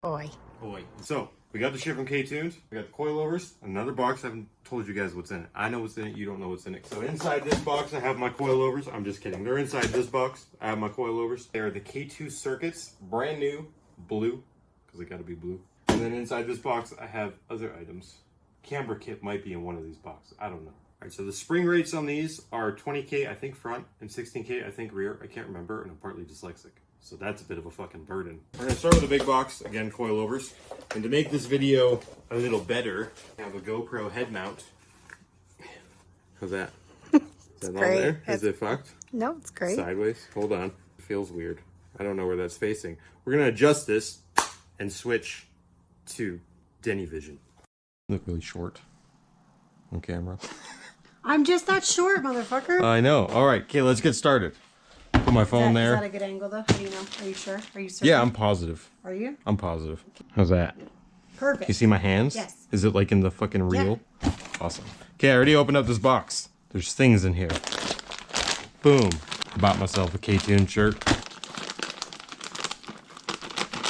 Boy. So, we got the shit from K-Tuned. We got the coilovers. Another box. I haven't told you guys what's in it. I know what's in it. You don't know what's in it. So inside this box, I have my coilovers. I'm just kidding. They're inside this box. I have my coilovers. They're the K2 Circuits. Brand new. Blue. Because they got to be blue. And then inside this box, I have other items. Camber kit might be in one of these boxes. I don't know. All right, so the spring rates on these are 20K, I think, front, and 16K, I think, rear. I can't remember, and I'm partly dyslexic. So that's a bit of a fucking burden. We're gonna start with the big box, again, coilovers. And to make this video a little better, I have a GoPro head mount. How's that? Is that great. on there? Is it fucked? No, it's great. Sideways? Hold on. It feels weird. I don't know where that's facing. We're gonna adjust this and switch to Denny Vision. Look really short on camera. I'm just that short, motherfucker. I know. All right, okay, let's get started. Put my phone there. Is that a good angle, though? How do you know? Are you sure? Are you certain? Yeah, I'm positive. Are you? I'm positive. How's that? Perfect. You see my hands? Yes. Is it like in the fucking reel? Yeah. Awesome. Okay, I already opened up this box. There's things in here. Boom. I bought myself a K-Tuned shirt.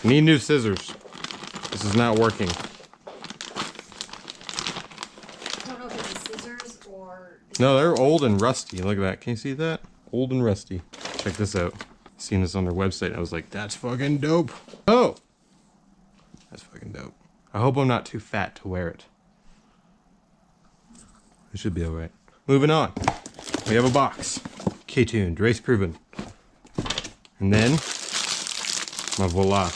I need new scissors. This is not working. I don't know if it's scissors or... No, they're old and rusty. Look at that. Can you see that? Old and rusty. Check this out. Seen this on their website. I was like, that's fucking dope. Oh! That's fucking dope. I hope I'm not too fat to wear it. It should be alright. Moving on. We have a box. K-Tuned. Race proven. And then, my voila.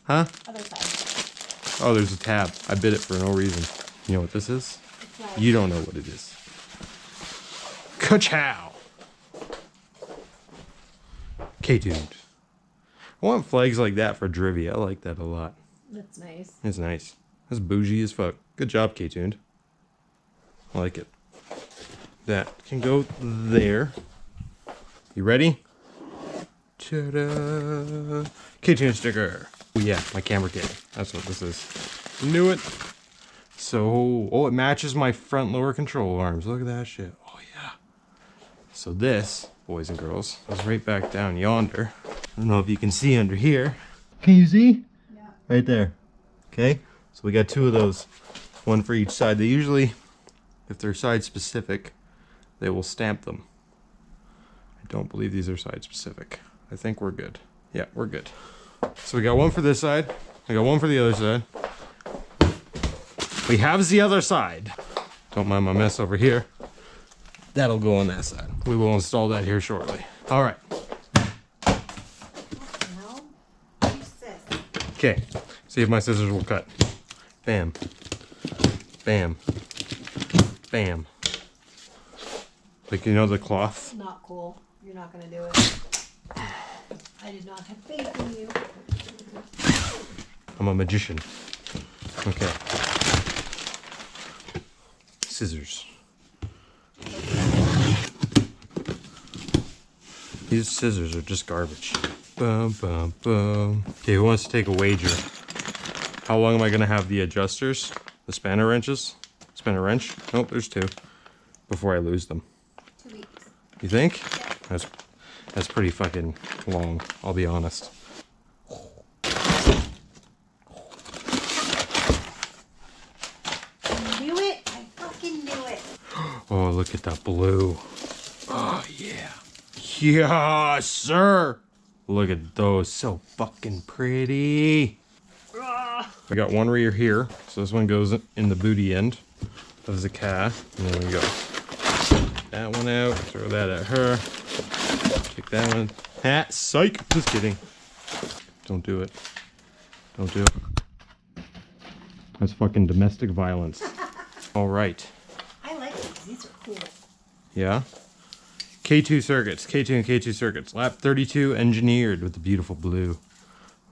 Huh? Other side. Oh, there's a tab. I bit it for no reason. You know what this is? You don't know what it is. Ka-chow! K-Tuned. I want flags like that for Drivy. I like that a lot. That's nice. It's nice. That's bougie as fuck. Good job, K-Tuned. I like it. That can go there. You ready? Ta-da! K-Tuned sticker. Oh yeah, my camera kit. That's what this is. Knew it. So, oh, it matches my front lower control arms. Look at that shit. Oh yeah. So this, boys and girls, is right back down yonder. I don't know if you can see under here. Can you see? Yeah. Right there. Okay. So we got two of those. One for each side. They usually, if they're side specific, they will stamp them. I don't believe these are side specific. I think we're good. Yeah, we're good. So we got one for this side. I got one for the other side. We have the other side. Don't mind my mess over here. That'll go on that side. We will install that here shortly. All right. Okay. See if my scissors will cut. Bam. Bam. Bam. Like, you know the cloth? Not cool. You're not going to do it. I did not have faith in you. I'm a magician. Okay. Scissors. These scissors are just garbage. Bum, bum, bum. Okay, who wants to take a wager? How long am I going to have the adjusters? The spanner wrenches? Spanner wrench? Nope, there's two. Before I lose them. 2 weeks. You think? Yeah. That's pretty fucking long, I'll be honest. Knew it. I fucking knew it. Oh, look at that blue. Oh, yeah. Yes, sir. Look at those. So fucking pretty. I got one rear here. So this one goes in the booty end of the car. And there we go. That one out. Throw that at her. Take that one. Ah, psych. Just kidding. Don't do it. Don't do it. That's fucking domestic violence. All right. I like these. These are cool. Yeah. K2 circuits. K-Tuned K2 circuits. Lap 32 engineered with the beautiful blue.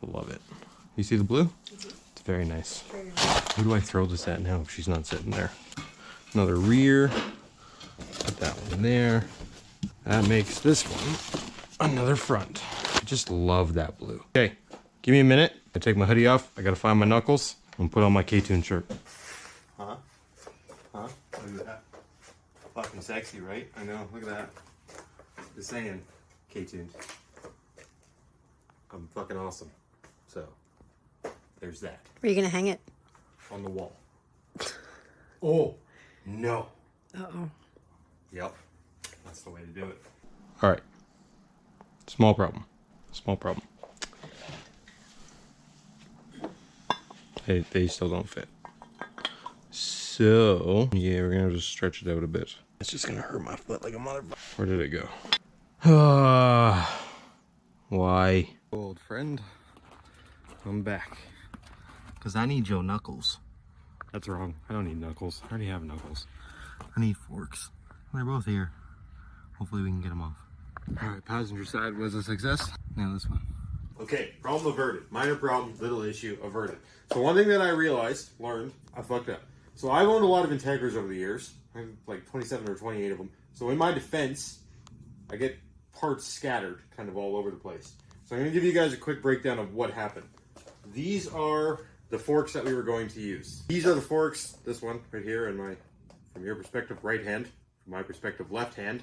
Love it. You see the blue? It's very nice. Who do I throw this at now if she's not sitting there? Another rear. Put that one there. That makes this one another front. I just love that blue. Okay, give me a minute. I take my hoodie off. I gotta find my knuckles and put on my K-Tuned shirt. Huh? Huh? Look at that. Fucking sexy, right? I know. Look at that. Just saying. K-Tuned. I'm fucking awesome. So, there's that. Where are you gonna hang it? On the wall. Oh, no. Uh-oh. Yep. That's the way to do it. All right. Small problem. Small problem. They still don't fit. So, yeah, we're gonna just stretch it out a bit. It's just gonna hurt my foot like a motherfucker. Where did it go? Why? Old friend, I'm back. Because I need your knuckles. That's wrong. I don't need knuckles. I already have knuckles. I need forks. They're both here. Hopefully we can get them off. Alright, passenger side was a success. Now this one. Okay, problem averted. Minor problem, little issue, averted. So one thing that I learned, I fucked up. So I've owned a lot of Integras over the years. I have like 27 or 28 of them. So in my defense, I get parts scattered kind of all over the place. So I'm going to give you guys a quick breakdown of what happened. These are the forks that we were going to use. These are the forks, this one right here in my, from your perspective, right hand, from my perspective, left hand.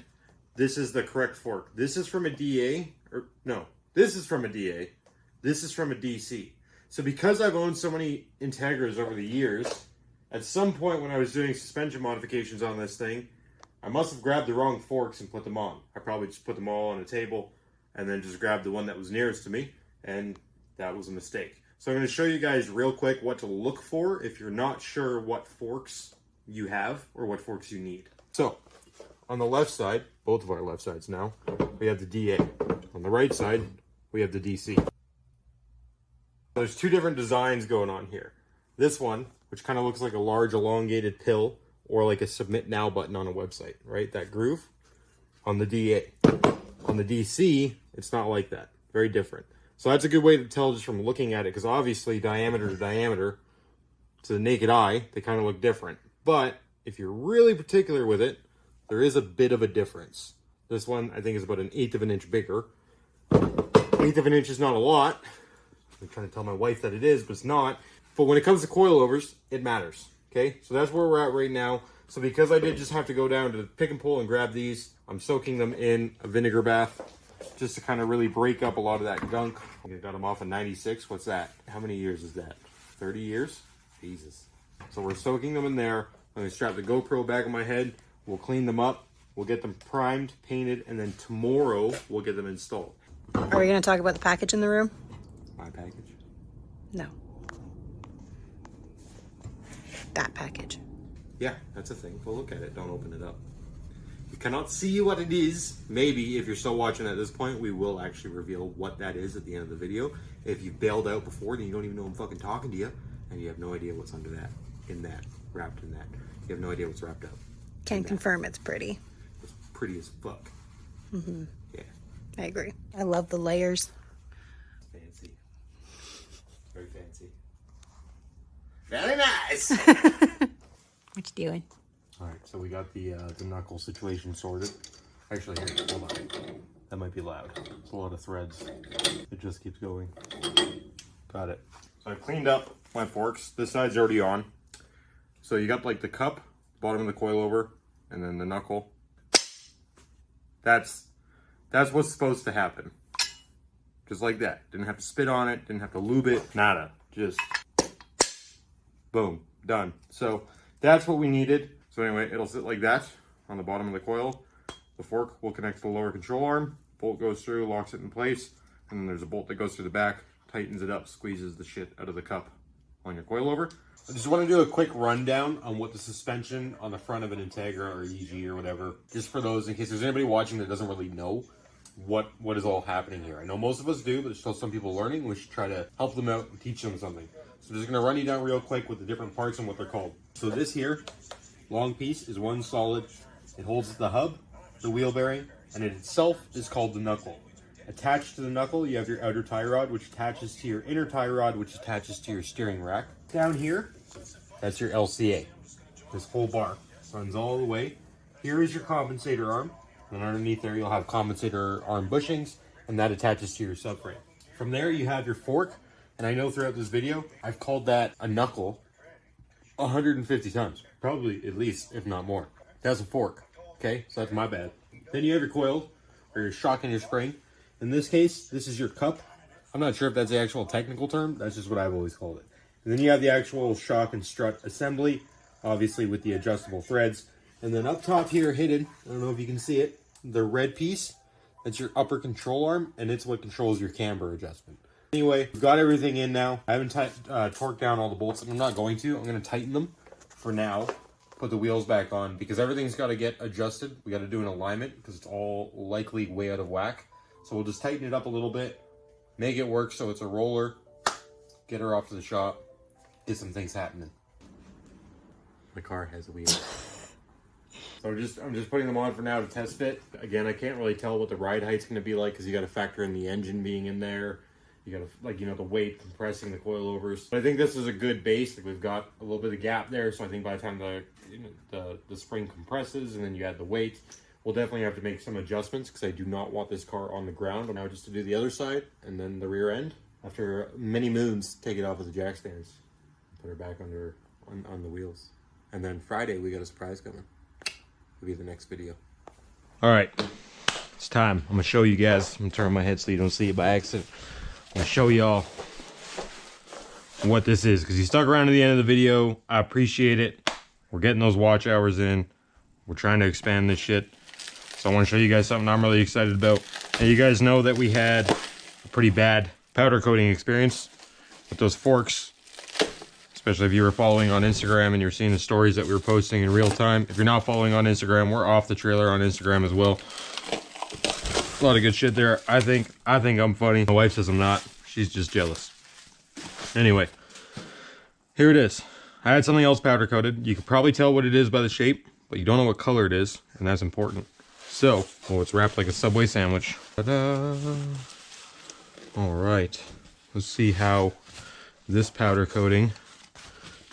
This is the correct fork. This is from a DA, or no, this is from a DA. This is from a DC. So because I've owned so many Integras over the years, at some point when I was doing suspension modifications on this thing, I must have grabbed the wrong forks and put them on. I probably just put them all on a table and then just grabbed the one that was nearest to me, and that was a mistake. So I'm going to show you guys real quick what to look for if you're not sure what forks you have or what forks you need. So on the left side, both of our left sides now, we have the DA. On the right side, we have the DC. There's two different designs going on here. This one, which kind of looks like a large elongated pill or like a submit now button on a website, right? That groove on the DA. On the DC, it's not like that. Very different. So that's a good way to tell just from looking at it, because obviously diameter to diameter, to the naked eye, they kind of look different. But if you're really particular with it, there is a bit of a difference. This one, I think, is about 1/8 of an inch bigger. 1/8 of an inch is not a lot. I'm trying to tell my wife that it is, but it's not. But when it comes to coilovers, it matters. Okay, so that's where we're at right now. So because I did just have to go down to the pick and pull and grab these, I'm soaking them in a vinegar bath just to kind of really break up a lot of that gunk. I got them off in 96. What's that? How many years is that? 30 years? Jesus. So we're soaking them in there. I'm going to strap the GoPro back on my head. We'll clean them up. We'll get them primed, painted, and then tomorrow we'll get them installed. Are we going to talk about the package in the room? My package? No. That package. Yeah, that's a thing. We'll look at it. Don't open it up. You cannot see what it is. Maybe if you're still watching at this point, we will actually reveal what that is at the end of the video. If you bailed out before, then you don't even know I'm fucking talking to you, and you have no idea what's under that, in that, wrapped in that. You have no idea what's wrapped up. Can confirm it's pretty. It's pretty as fuck. Mm-hmm. Yeah. I agree. I love the layers. Fancy. Very fancy. Very nice. What you doing? All right, so we got the knuckle situation sorted. Actually, here, hold on. That might be loud. It's a lot of threads. It just keeps going. Got it. So I cleaned up my forks. This side's already on. So you got like the cup, bottom of the coilover, and then the knuckle. That's what's supposed to happen. Just like that. Didn't have to spit on it. Didn't have to lube it. Nada. Just boom. Done. So that's what we needed. So anyway, it'll sit like that on the bottom of the coil. The fork will connect to the lower control arm. Bolt goes through, locks it in place. And then there's a bolt that goes through the back, tightens it up, squeezes the shit out of the cup on your coilover. I just want to do a quick rundown on what the suspension on the front of an Integra or EG or whatever, just for those in case there's anybody watching that doesn't really know what is all happening here. I know most of us do, but there's still some people learning. We should try to help them out and teach them something. So I'm just going to run you down real quick with the different parts and what they're called. So this here, long piece, is one solid. It holds the hub, the wheel bearing, and it itself is called the knuckle. Attached to the knuckle, you have your outer tie rod, which attaches to your inner tie rod, which attaches to your steering rack. Down here, that's your LCA. This whole bar runs all the way. Here is your compensator arm. And underneath there, you'll have compensator arm bushings, and that attaches to your subframe. From there, you have your fork. And I know throughout this video, I've called that a knuckle 150 times. Probably at least, if not more. That's a fork. Okay, so that's my bad. Then you have your coil, or your shock and your spring. In this case, this is your cup. I'm not sure if that's the actual technical term. That's just what I've always called it. And then you have the actual shock and strut assembly, obviously with the adjustable threads. And then up top here, hidden, I don't know if you can see it, the red piece, that's your upper control arm, and it's what controls your camber adjustment. Anyway, we've got everything in now. I haven't torqued down all the bolts, and I'm not going to. I'm going to tighten them for now, put the wheels back on, because everything's got to get adjusted. We got to do an alignment, because it's all likely way out of whack. So we'll just tighten it up a little bit, make it work so it's a roller, get her off to the shop, get some things happening. The car has wheels. So I'm just putting them on for now to test fit. Again, I can't really tell what the ride height's going to be like because you got to factor in the engine being in there. You got to, like, you know, the weight compressing the coilovers. But I think this is a good base. Like, we've got a little bit of gap there, so I think by the time the spring compresses and then you add the weight, we'll definitely have to make some adjustments because I do not want this car on the ground. Now just to do the other side and then the rear end. After many moons, take it off of the jack stands, put her back under on the wheels. And then Friday we got a surprise coming. Will be the next video. All right, it's time. I'm gonna show you guys. I'm gonna turn my head so you don't see it by accident. I'm gonna show y'all what this is because you stuck around to the end of the video. I appreciate it. We're getting those watch hours in. We're trying to expand this shit. So I want to show you guys something I'm really excited about. And you guys know that we had a pretty bad powder coating experience with those forks. Especially if you were following on Instagram and you're seeing the stories that we were posting in real time. If you're not following on Instagram, we're off the trailer on Instagram as well. A lot of good shit there. I think I'm funny. My wife says I'm not. She's just jealous. Anyway, here it is. I had something else powder coated. You could probably tell what it is by the shape, but you don't know what color it is, and that's important. So, oh, it's wrapped like a Subway sandwich. Ta-da! All right, let's see how this powder coating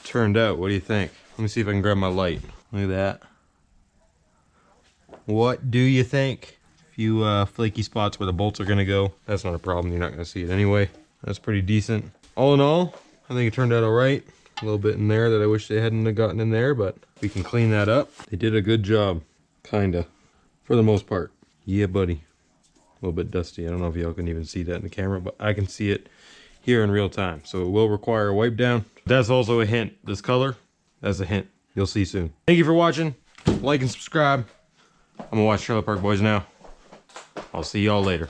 turned out. What do you think? Let me see if I can grab my light. Look at that. What do you think? A few flaky spots where the bolts are gonna go. That's not a problem. You're not gonna see it anyway. That's pretty decent. All in all, I think it turned out all right. A little bit in there that I wish they hadn't have gotten in there, but we can clean that up. They did a good job, kinda, for the most part. Yeah, buddy. A little bit dusty. I don't know if y'all can even see that in the camera, but I can see it here in real time. So it will require a wipe down. That's also a hint. This color, that's a hint. You'll see soon. Thank you for watching. Like and subscribe. I'm gonna watch Trailer Park Boys now. I'll see y'all later.